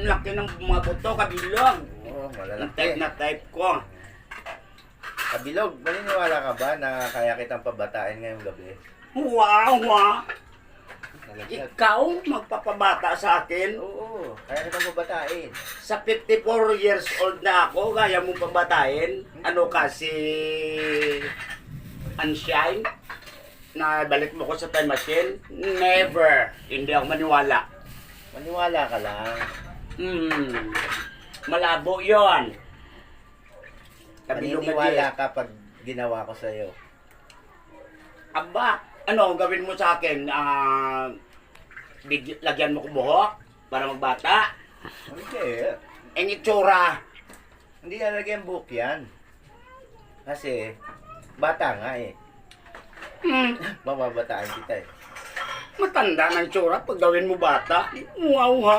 laki ng mga buto, kabilog. Oo, Ang malalaki. type na type ko. Kabilog, maniniwala ka ba na kaya kitang pabatain ngayong gabi? Wow, wow. Nalaglag. Ikaw magpapabata sa akin. Oo, kaya kitang pabatain. Sa 54 years old na ako, kaya mong pabatain? Ano kasi unshine? Na balik mo ko sa time machine? Never. Hindi ako maniwala. Maniwala ka lang. Malabo yon. Kabilog na Maniniwala di. ka pag ginawa ko sa'yo. Aba, ano gawin mo sa akin? Lagyan mo ko buhok para magbata? Hindi. Ang itsura. Hindi nalagyan buhok yan. Kasi, bata nga eh. Mababataan kita eh. Matanda ng itsura pag gawin mo bata. Wow, ha?